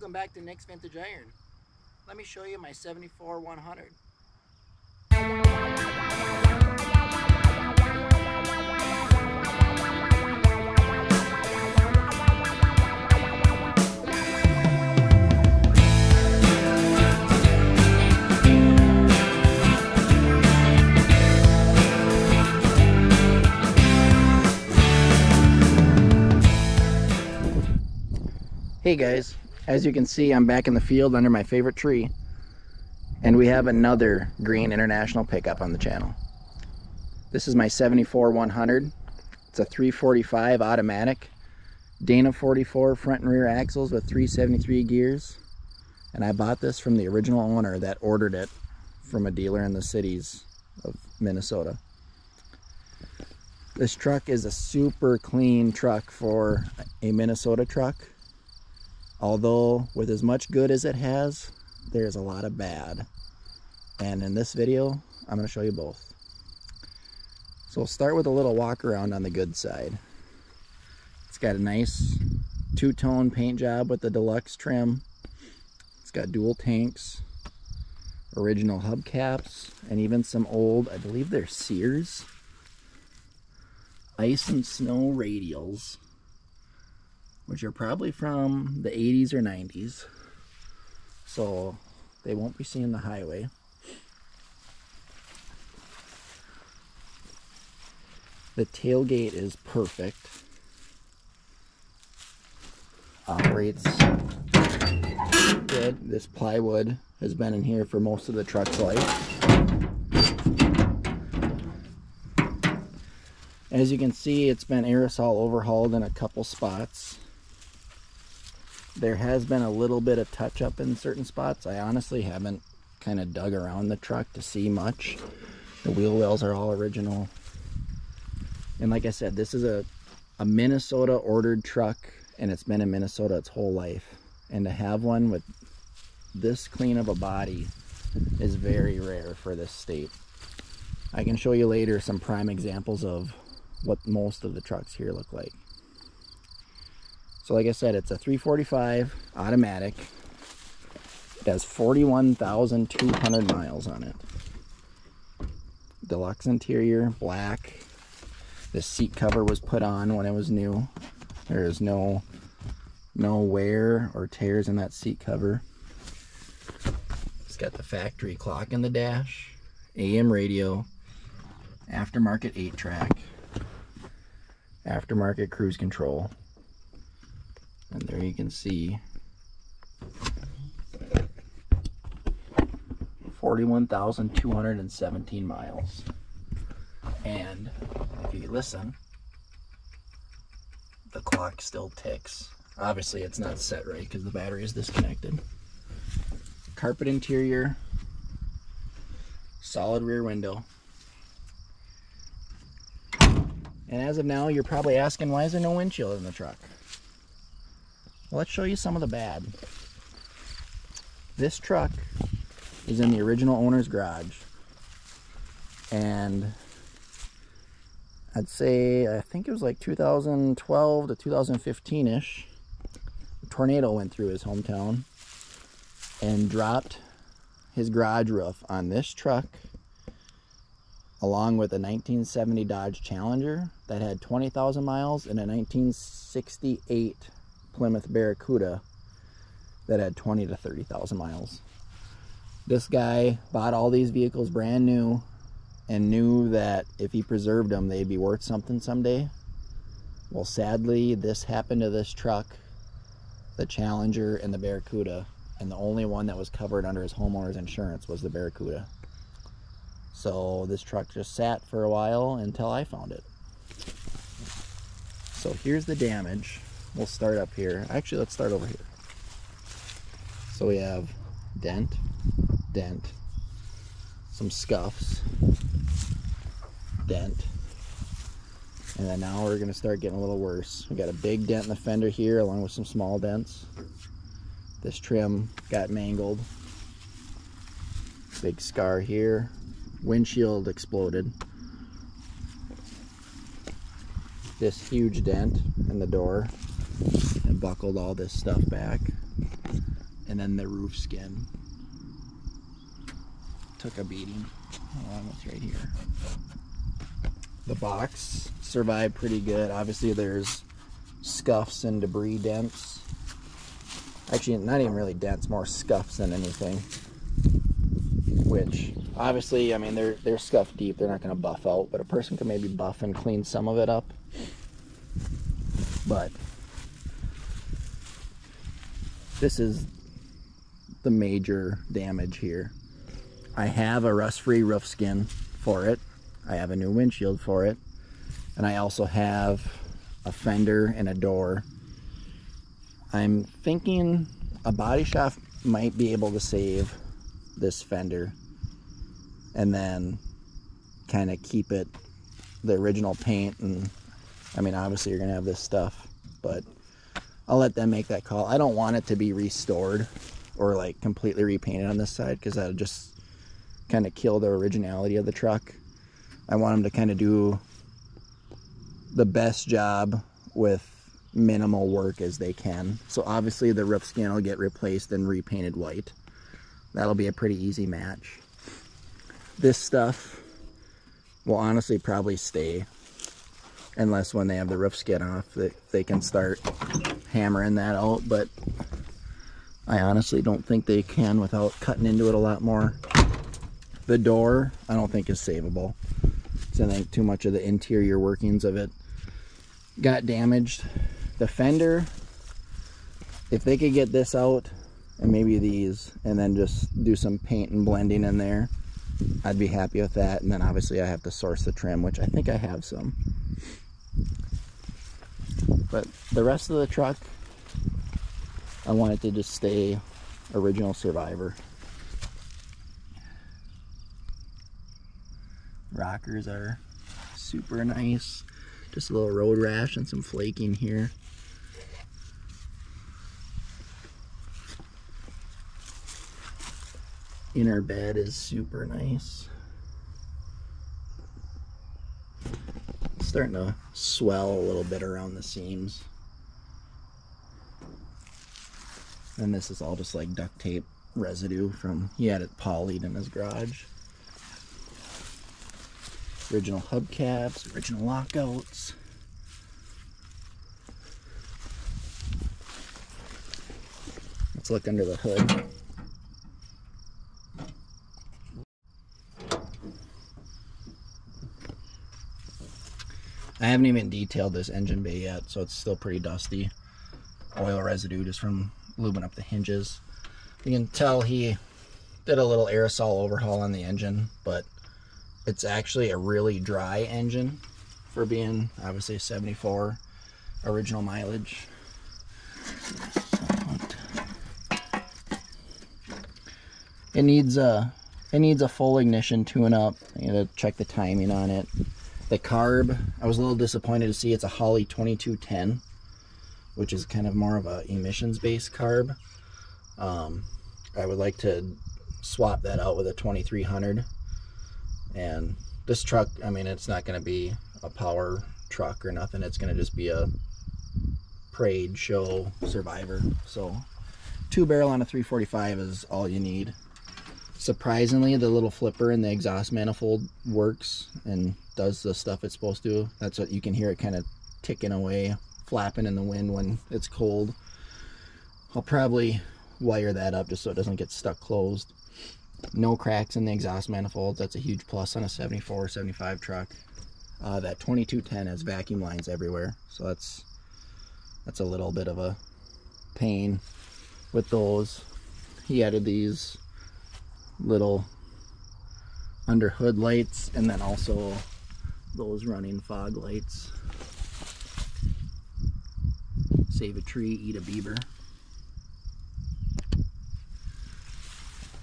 Welcome back to Nick's Vintage Iron. Let me show you my 74 100. Hey guys, as you can see, I'm back in the field under my favorite tree, and we have another green international pickup on the channel. This is my 74 100. It's a 345 automatic, Dana 44 front and rear axles with 373 gears, and I bought this from the original owner that ordered it from a dealer in the cities of Minnesota. This truck is a super clean truck for a Minnesota truck. Although, with as much good as it has, there's a lot of bad. And in this video, I'm going to show you both. So we'll start with a little walk around on the good side. It's got a nice two-tone paint job with the deluxe trim. It's got dual tanks, original hubcaps, and even some old, I believe they're Sears, ice and snow radials, which are probably from the 80s or 90s, so they won't be seeing the highway. The tailgate is perfect. Operates good. This plywood has been in here for most of the truck's life. As you can see, it's been aerosol overhauled in a couple spots. There has been a little bit of touch up in certain spots. I honestly haven't kind of dug around the truck to see much. The wheel wells are all original. And like I said, this is a Minnesota ordered truck, and it's been in Minnesota its whole life. And to have one with this clean of a body is very rare for this state. I can show you later some prime examples of what most of the trucks here look like. So like I said, it's a 345 automatic. It has 41,200 miles on it. Deluxe interior, black. The seat cover was put on when it was new. There is no wear or tears in that seat cover. It's got the factory clock in the dash, AM radio, aftermarket 8-track, aftermarket cruise control. And there you can see 41,217 miles. And if you listen, the clock still ticks. Obviously it's not set right because the battery is disconnected. Carpet interior, solid rear window. And as of now, you're probably asking, why is there no windshield in the truck? Well, let's show you some of the bad. This truck is in the original owner's garage, and I'd say, I think it was like 2012 to 2015-ish, a tornado went through his hometown and dropped his garage roof on this truck, along with a 1970 Dodge Challenger that had 20,000 miles and a 1968 Plymouth Barracuda that had 20 to 30,000 miles. This guy bought all these vehicles brand new and knew that if he preserved them, they'd be worth something someday. Well, sadly, this happened to this truck, the Challenger and the Barracuda, and the only one that was covered under his homeowner's insurance was the Barracuda. So this truck just sat for a while until I found it. So here's the damage. We'll start up here. Actually, let's start over here. So we have dent, some scuffs, dent, and then now we're going to start getting a little worse. We got a big dent in the fender here along with some small dents. This trim got mangled. Big scar here. Windshield exploded. This huge dent in the door and buckled all this stuff back. And then the roof skin took a beating. It's right here. The box survived pretty good. Obviously there's scuffs and debris dents. Actually, not even really dents, more scuffs than anything. Which, obviously, I mean, they're scuffed deep. They're not going to buff out, but a person can maybe buff and clean some of it up. But this is the major damage here. I have a rust-free roof skin for it. I have a new windshield for it. And I also have a fender and a door. I'm thinking a body shop might be able to save this fender and then kind of keep it the original paint. And I mean, obviously you're gonna have this stuff, but I'll let them make that call. I don't want it to be restored or like completely repainted on this side, because that'll just kind of kill the originality of the truck. I want them to kind of do the best job with minimal work as they can. So obviously the roof skin will get replaced and repainted white. That'll be a pretty easy match. This stuff will honestly probably stay, unless when they have the roof skin off they can start hammering that out, but I honestly don't think they can without cutting into it a lot more. The door I don't think is savable. So I think too much of the interior workings of it got damaged. The fender, if they could get this out and maybe these and then just do some paint and blending in there, I'd be happy with that. And then obviously I have to source the trim, which I think I have some. But the rest of the truck, I want it to just stay original Survivor. Rockers are super nice. Just a little road rash and some flaking here. Inner bed is super nice. It's starting to swell a little bit around the seams. And this is all just like duct tape residue from, he had it polyed in his garage. Original hubcaps, original lockouts. Let's look under the hood. I haven't even detailed this engine bay yet, so it's still pretty dusty. Oil residue just from lubing up the hinges. You can tell he did a little aerosol overhaul on the engine, but it's actually a really dry engine for being obviously a 74 original mileage. It needs a full ignition tune-up. You gotta check the timing on it. The carb, I was a little disappointed to see it's a Holley 2210, which is kind of more of a emissions-based carb. I would like to swap that out with a 2300. And this truck, I mean, it's not going to be a power truck or nothing. It's going to just be a parade show Survivor. So 2-barrel on a 345 is all you need. Surprisingly, the little flipper in the exhaust manifold works and does the stuff it's supposed to. That's what you can hear, it kind of ticking away, flapping in the wind when it's cold. I'll probably wire that up just so it doesn't get stuck closed. No cracks in the exhaust manifolds. That's a huge plus on a 74 75 truck. That 2210 has vacuum lines everywhere, so that's a little bit of a pain with those. He added these little under hood lights and then also those running fog lights. Save a tree, eat a beaver.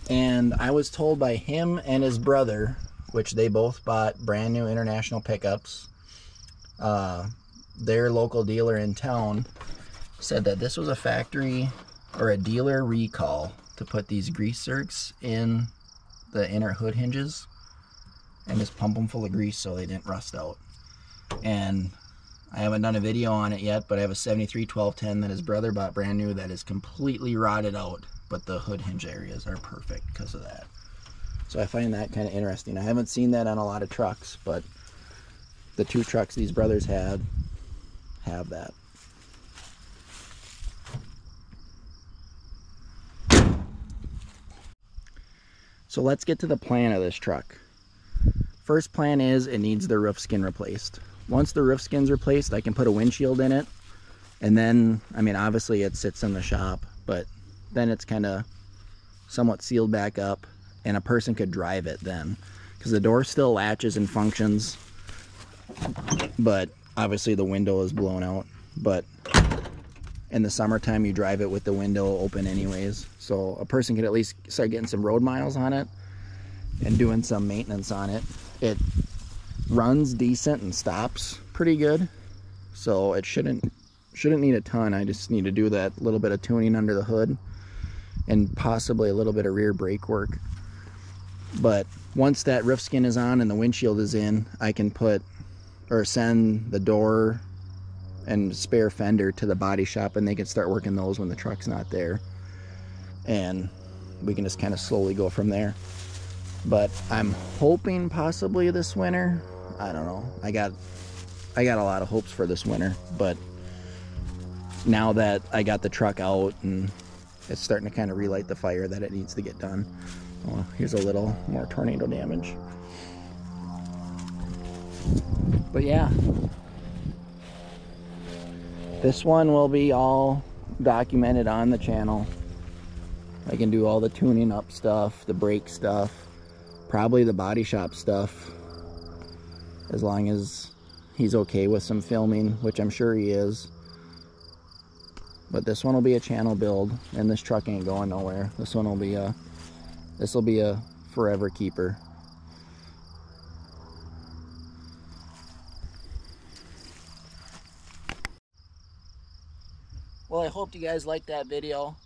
And I was told by him and his brother, which they both bought brand new International pickups, their local dealer in town said that this was a factory or a dealer recall to put these grease zerks in the inner hood hinges and just pump them full of grease so they didn't rust out. And I haven't done a video on it yet, but I have a 73 1210 that his brother bought brand new that is completely rotted out. but the hood hinge areas are perfect because of that. So I find that kind of interesting. I haven't seen that on a lot of trucks, but the 2 trucks these brothers have that. So let's get to the plan of this truck. First plan is it needs the roof skin replaced. Once the roof skin's replaced, I can put a windshield in it. And then, I mean, obviously it sits in the shop, but then it's kind of somewhat sealed back up and a person could drive it then. Because the door still latches and functions, but obviously the window is blown out. But in the summertime, you drive it with the window open anyways. So a person could at least start getting some road miles on it and doing some maintenance on it. It runs decent and stops pretty good. So it shouldn't need a ton. I just need to do that little bit of tuning under the hood and possibly a little bit of rear brake work. But once that roof skin is on and the windshield is in, I can put or send the door and spare fender to the body shop and they can start working those when the truck's not there. And we can just kind of slowly go from there. But I'm hoping possibly this winter. I don't know. I got a lot of hopes for this winter, but now that I got the truck out and it's starting to kind of relight the fire that it needs to get done. Well, here's a little more tornado damage. But yeah, this one will be all documented on the channel. I can do all the tuning up stuff, the brake stuff, probably the body shop stuff, as long as he's okay with some filming, which I'm sure he is. But this one will be a channel build, and this truck ain't going nowhere. This one will be a forever keeper. Well, I hope you guys liked that video.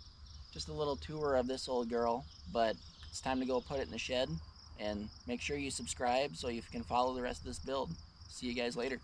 Just a little tour of this old girl, but it's time to go put it in the shed, and make sure you subscribe so you can follow the rest of this build. See you guys later.